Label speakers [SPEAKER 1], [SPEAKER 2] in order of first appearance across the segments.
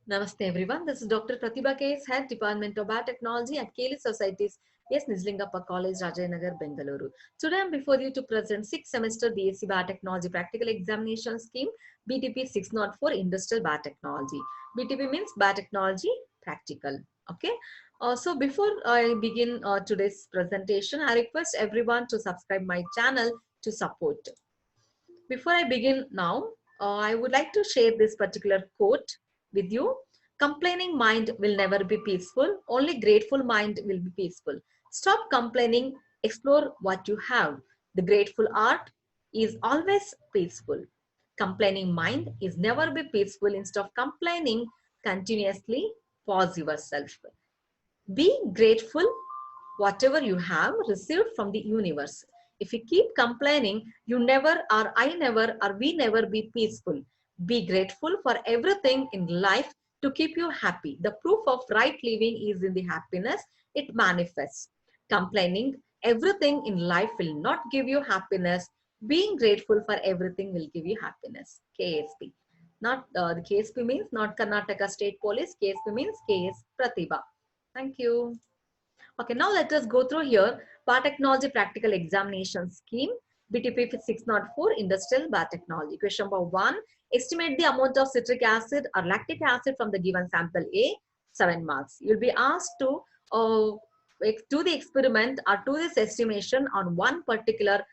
[SPEAKER 1] Namaste everyone. This is Dr. Pratibha K.S. Head Department of Biotechnology at Keli Societies, S. Nizlingappa College, Rajayanagar, Bengaluru. Today I am before you to present 6th semester BSc Biotechnology Practical Examination Scheme BTP 604 Industrial Biotechnology. BTP means Biotechnology Practical. Okay. So before I begin today's presentation, I request everyone to subscribe my channel to support. Before I begin now, I would like to share this particular quote with you. Complaining mind will never be peaceful. Only grateful mind will be peaceful. Stop complaining. Explore what you have. The grateful art is always peaceful. Complaining mind is never be peaceful. Instead of complaining, continuously pause yourself. Be grateful whatever you have received from the universe. If you keep complaining, you never or I never or we never be peaceful. Be grateful for everything in life to keep you happy. The proof of right living is in the happiness it manifests. Complaining everything in life will not give you happiness. Being grateful for everything will give you happiness. KSP. Not the KSP means not Karnataka State Police. KSP means KS Pratibha. Thank you. Okay, now let us go through here Biotechnology Practical Examination Scheme, BTP 604 Industrial Biotechnology. Question number 1. Estimate the amount of citric acid or lactic acid from the given sample A, 7 marks. You'll be asked to do the experiment or do this estimation on one particular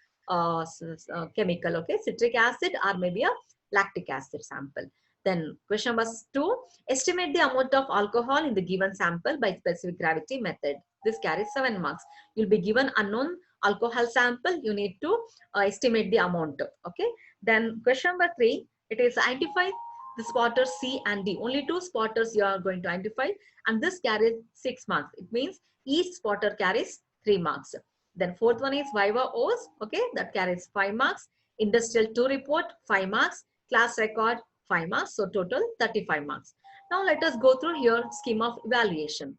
[SPEAKER 1] chemical, okay, citric acid or maybe a lactic acid sample. Then question number 2, estimate the amount of alcohol in the given sample by specific gravity method. This carries 7 marks. You'll be given unknown alcohol sample. You need to estimate the amount. Okay. Then question number 3, it is identify the spotters C and D. Only 2 spotters you are going to identify, and this carries 6 marks. It means each spotter carries 3 marks. Then fourth one is Viva O's. Okay, that carries 5 marks. Industrial 2 report 5 marks. Class record 5 marks. So total 35 marks. Now let us go through here scheme of evaluation.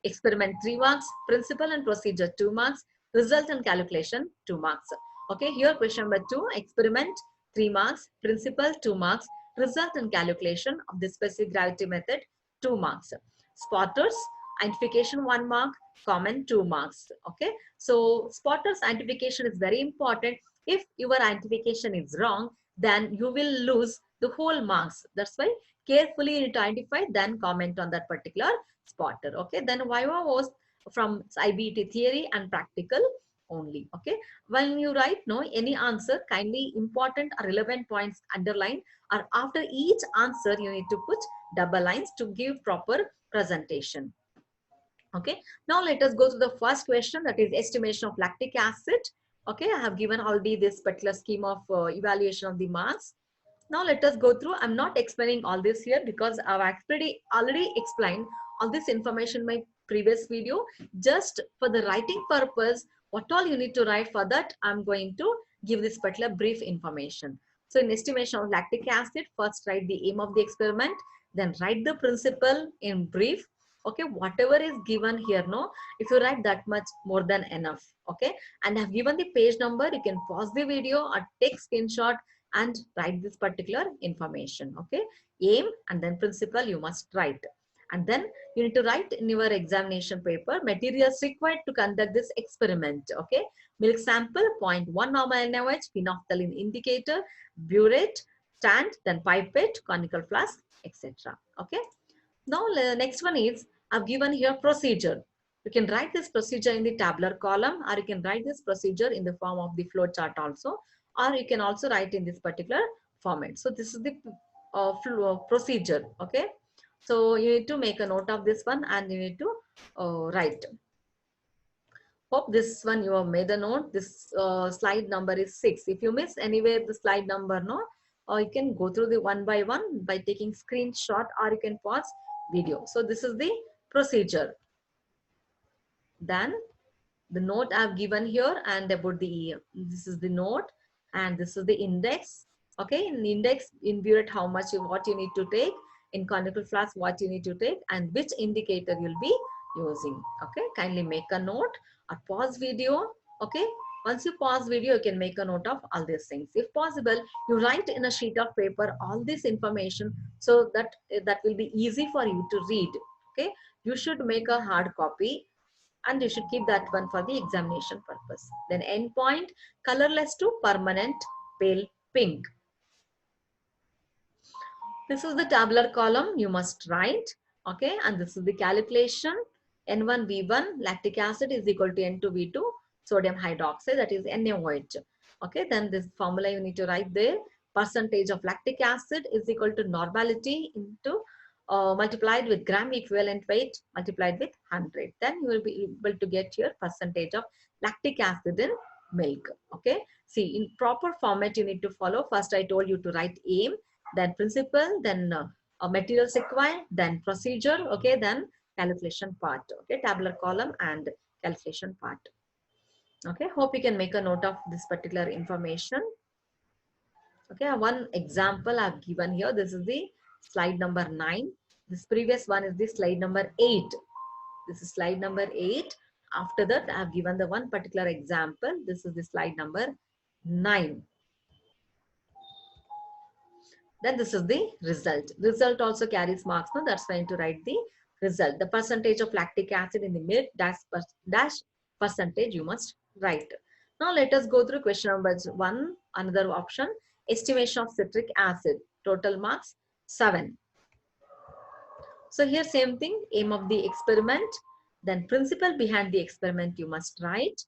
[SPEAKER 1] Experiment 3 marks, principle and procedure 2 marks, result and calculation 2 marks. Okay, here question number 2, experiment 3 marks, principle 2 marks, result and calculation of the specific gravity method 2 marks. Spotters identification 1 mark, comment 2 marks. Okay, so spotters identification is very important. If your identification is wrong, then you will lose the whole marks. That's why carefully you need to identify, then comment on that particular spotter. Okay, then Viva was from IBT theory and practical only. Okay, when you write no any answer, kindly important or relevant points underline, or after each answer you need to put double lines to give proper presentation. Okay, now let us go to the first question, that is estimation of lactic acid. Okay, I have given already this particular scheme of evaluation of the marks. Now let us go through. I'm not explaining all this here because I've already explained all this information in my previous video. Just for the writing purpose, what all you need to write, for that I'm going to give this particular brief information. So in estimation of lactic acid, first write the aim of the experiment, then write the principle in brief. Okay, whatever is given here, no, if you write that much, more than enough. Okay, and I've given the page number. You can pause the video or take screenshot and write this particular information. Okay, aim and then principle you must write, and then you need to write in your examination paper materials required to conduct this experiment. Okay, milk sample 0.1 normal NaOH, phenolphthalein indicator, burette, stand, then pipette, conical flask, etc. Okay, now next one is I've given here procedure. You can write this procedure in the tabular column, or you can write this procedure in the form of the flow chart also, or you can also write in this particular format. So this is the procedure. Okay, so you need to make a note of this one and you need to write. Hope this one you have made a note. This slide number is 6. If you miss anywhere the slide number, no, or you can go through the one by one by taking screenshot, or you can pause video. So this is the procedure. Then the note I've given here, and about the, this is the note and this is the index. Okay, in index, in burette how much what you need to take, in conical flask what you need to take, and which indicator you'll be using. Okay, kindly make a note or pause video. Okay, once you pause video, you can make a note of all these things. If possible, you write in a sheet of paper all this information so that will be easy for you to read. Okay, you should make a hard copy and you should keep that one for the examination purpose. Then endpoint, colorless to permanent pale pink. This is the tabular column you must write. Okay, and this is the calculation. N1V1 lactic acid is equal to N2V2 sodium hydroxide, that is NaOH. Okay, then this formula you need to write there. Percentage of lactic acid is equal to normality into multiplied with gram equivalent weight multiplied with 100. Then you will be able to get your percentage of lactic acid in milk. Okay, see, in proper format you need to follow. First I told you to write aim, then principle, then materials required, then procedure, okay, then calculation part, okay, tabular column and calculation part. Okay, hope you can make a note of this particular information. Okay, one example I've given here. This is the slide number 9. This previous one is the slide number 8. This is slide number 8. After that, I have given the one particular example. This is the slide number 9. Then this is the result. Result also carries marks. No, that's why I need to write the result. The percentage of lactic acid in the milk dash percentage you must write. Now let us go through question number 1. Another option, estimation of citric acid. Total marks 7. So here same thing, aim of the experiment, then principle behind the experiment you must write.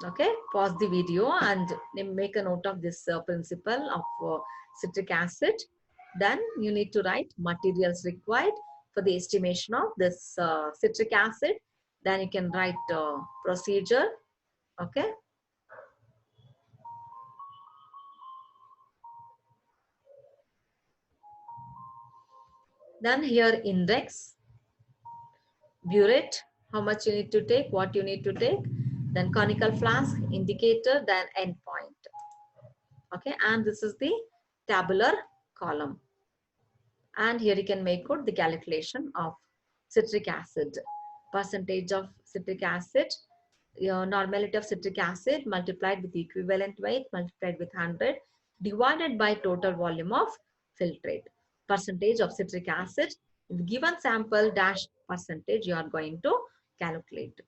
[SPEAKER 1] Okay, pause the video and make a note of this principle of citric acid. Then you need to write materials required for the estimation of this citric acid. Then you can write procedure. Okay. Then here index, burette, how much you need to take, what you need to take. Then conical flask, indicator, then endpoint. Okay, and this is the tabular column. And here you can make out the calculation of citric acid. Percentage of citric acid, your normality of citric acid multiplied with equivalent weight multiplied with 100 divided by total volume of filtrate. Percentage of citric acid in the given sample dash percentage you are going to calculate.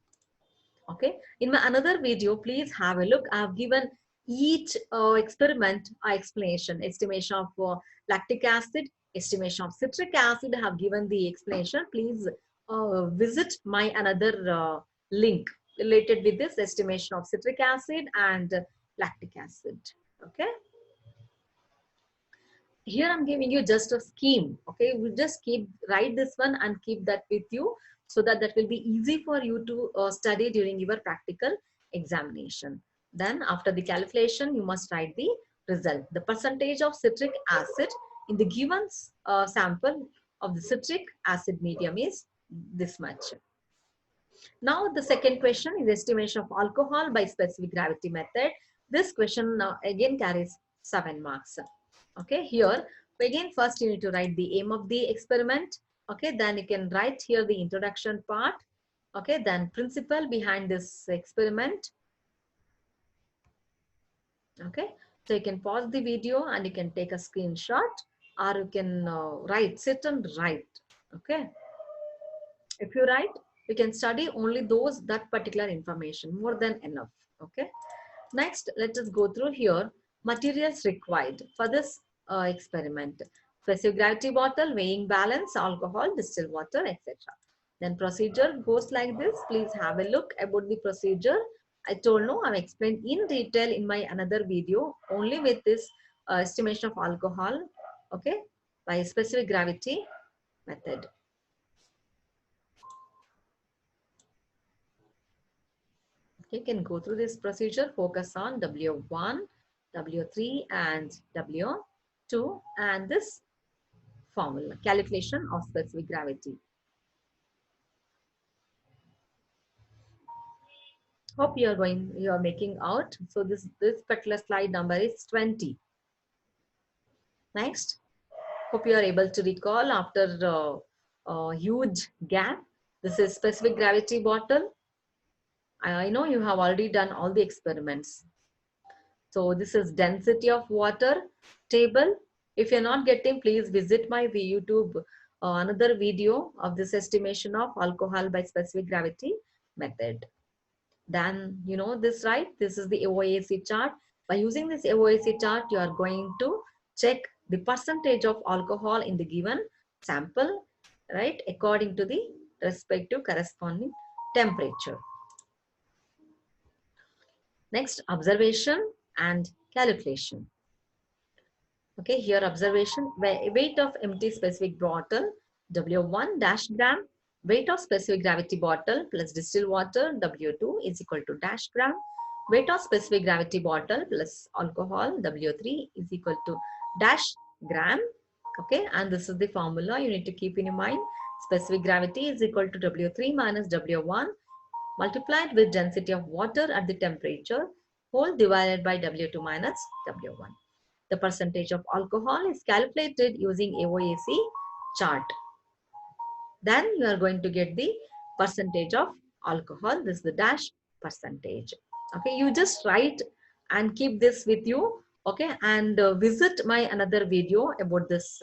[SPEAKER 1] Okay, in my another video, please have a look. I have given each experiment explanation, estimation of lactic acid, estimation of citric acid. I have given the explanation. Please visit my another link related with this estimation of citric acid and lactic acid. Okay. Here I'm giving you just a scheme. Okay, we just write this one and keep that with you, so that will be easy for you to study during your practical examination. Then after the calculation, you must write the result. The percentage of citric acid in the given sample of the citric acid medium is this much. Now the second question is estimation of alcohol by specific gravity method. This question again carries 7 marks. Okay, here again first you need to write the aim of the experiment. Okay, then you can write here the introduction part. Okay, then principle behind this experiment. Okay, so you can pause the video and you can take a screenshot, or you can sit and write. Okay, if you write, you can study only that particular information, more than enough. Okay, next let us go through here materials required for this experiment. Specific gravity bottle, weighing balance, alcohol, distilled water, etc. Then procedure goes like this. Please have a look about the procedure. I told no, I've explained in detail in my another video only with this estimation of alcohol, okay, by specific gravity method. You can go through this procedure, focus on W1, W3 and W2 and this formula, calculation of specific gravity. Hope you are making out. So this particular slide number is 20. Next, hope you are able to recall after a huge gap. This is specific gravity bottle. I know you have already done all the experiments. So this is density of water table. If you're not getting, please visit my YouTube, another video of this estimation of alcohol by specific gravity method. Then you know this, right? This is the AOAC chart. By using this AOAC chart, you are going to check the percentage of alcohol in the given sample, right, according to the respective corresponding temperature. Next, observation and calculation. Okay, here observation, weight of empty specific bottle, W1 dash gram, weight of specific gravity bottle plus distilled water, W2 is equal to dash gram, weight of specific gravity bottle plus alcohol, W3 is equal to dash gram. Okay, and this is the formula you need to keep in your mind. Specific gravity is equal to W3 minus W1 multiplied with density of water at the temperature whole divided by W2 minus W1. The percentage of alcohol is calculated using AOAC chart. Then you are going to get the percentage of alcohol. This is the dash percentage. Okay, you just write and keep this with you. Okay, and visit my another video about this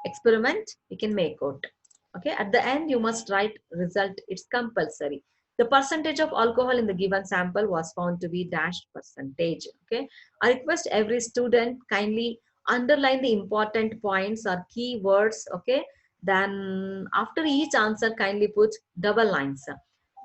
[SPEAKER 1] experiment. You can make out. Okay, at the end you must write result. It's compulsory. The percentage of alcohol in the given sample was found to be dash percentage. Okay, I request every student kindly underline the important points or key words. Okay, then after each answer kindly put double lines.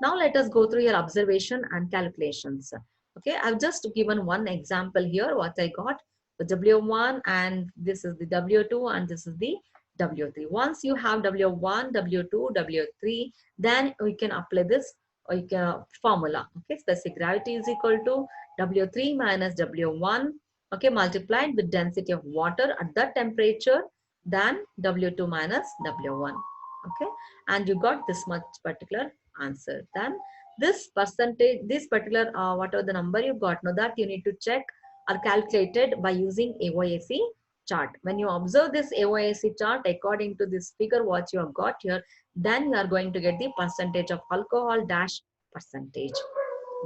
[SPEAKER 1] Now let us go through your observation and calculations. Okay, I've just given one example here what I got, the W1, and this is the W2, and this is the W3. Once you have W1, W2, W3, then we can apply this formula. Okay, specific gravity is equal to W3 minus W1, okay, multiplied with density of water at that temperature, than W2 minus W1. Okay, and you got this much particular answer. Then this percentage, this particular whatever the number you got, know that you need to check or calculated by using AOAC chart. When you observe this AOAC chart according to this figure what you have got here, then you are going to get the percentage of alcohol dash percentage.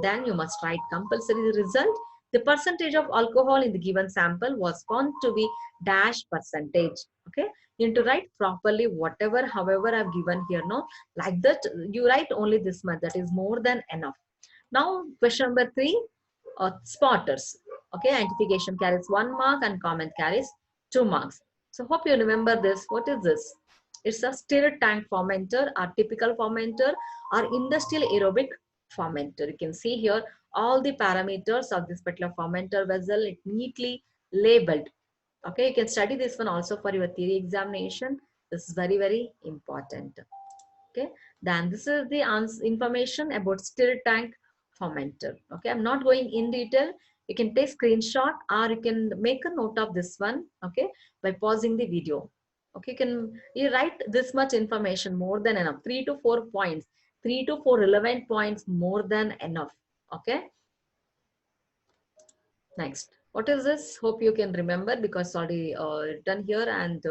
[SPEAKER 1] Then you must write compulsory result. The percentage of alcohol in the given sample was found to be dash percentage. Okay, you need to write properly whatever, however I've given here. No, like that you write only this much. That is more than enough. Now question number 3, spotters. Okay, identification carries 1 mark and comment carries 2 marks. So hope you remember this. What is this? It's a stirred tank fermenter, or typical fermenter, or industrial aerobic fermenter. You can see here all the parameters of this particular fermenter vessel, it neatly labeled. Okay, you can study this one also for your theory examination. This is very, very important. Okay, then this is the information about stirred tank fermenter. Okay, I'm not going in detail. You can take screenshot or you can make a note of this one. Okay, by pausing the video. Okay, you write this much information, more than enough. 3 to 4 points, 3 to 4 relevant points, more than enough. Okay. Next, what is this? Hope you can remember because already written here, and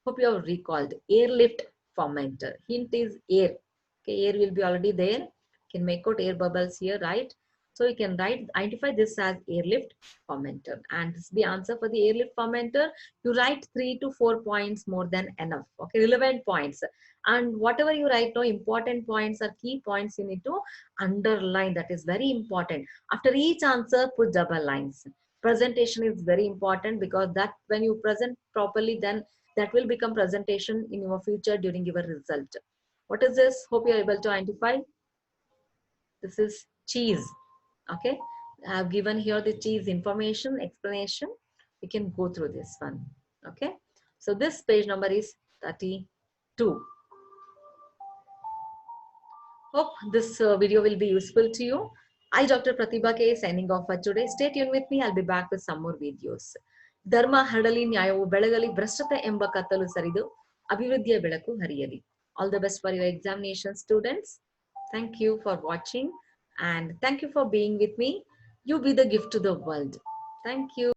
[SPEAKER 1] hope you have recalled. Airlift fermenter. Hint is air. Okay, air will be already there. You can make out air bubbles here, right? So you can identify this as airlift fermenter, and this is the answer for the airlift fermenter. You write 3 to 4 points, more than enough. Okay, relevant points, and whatever you write now, important points or key points you need to underline. That is very important. After each answer, put double lines. Presentation is very important because that when you present properly, then that will become presentation in your future during your result. What is this? Hope you are able to identify. This is cheese. Okay, I have given here the cheese information explanation. You can go through this one. Okay, so this page number is 32. Hope this video will be useful to you. I, Dr. Pratibha K, signing off for today. Stay tuned with me. I'll be back with some more videos. ಧರ್ಮ ಹರಡಲಿ, ನ್ಯಾಯವು ಬೆಳಗಲಿ, ಭ್ರಷ್ಟತೆ ಎಂಬ ಕತ್ತಲು ಸರಿದು ಅಭಿವೃದ್ಧಿಯ ಬೆಳಕು ಹರಿಯಲಿ. All the best for your examination, students. Thank you for watching and thank you for being with me. You be the gift to the world. Thank you.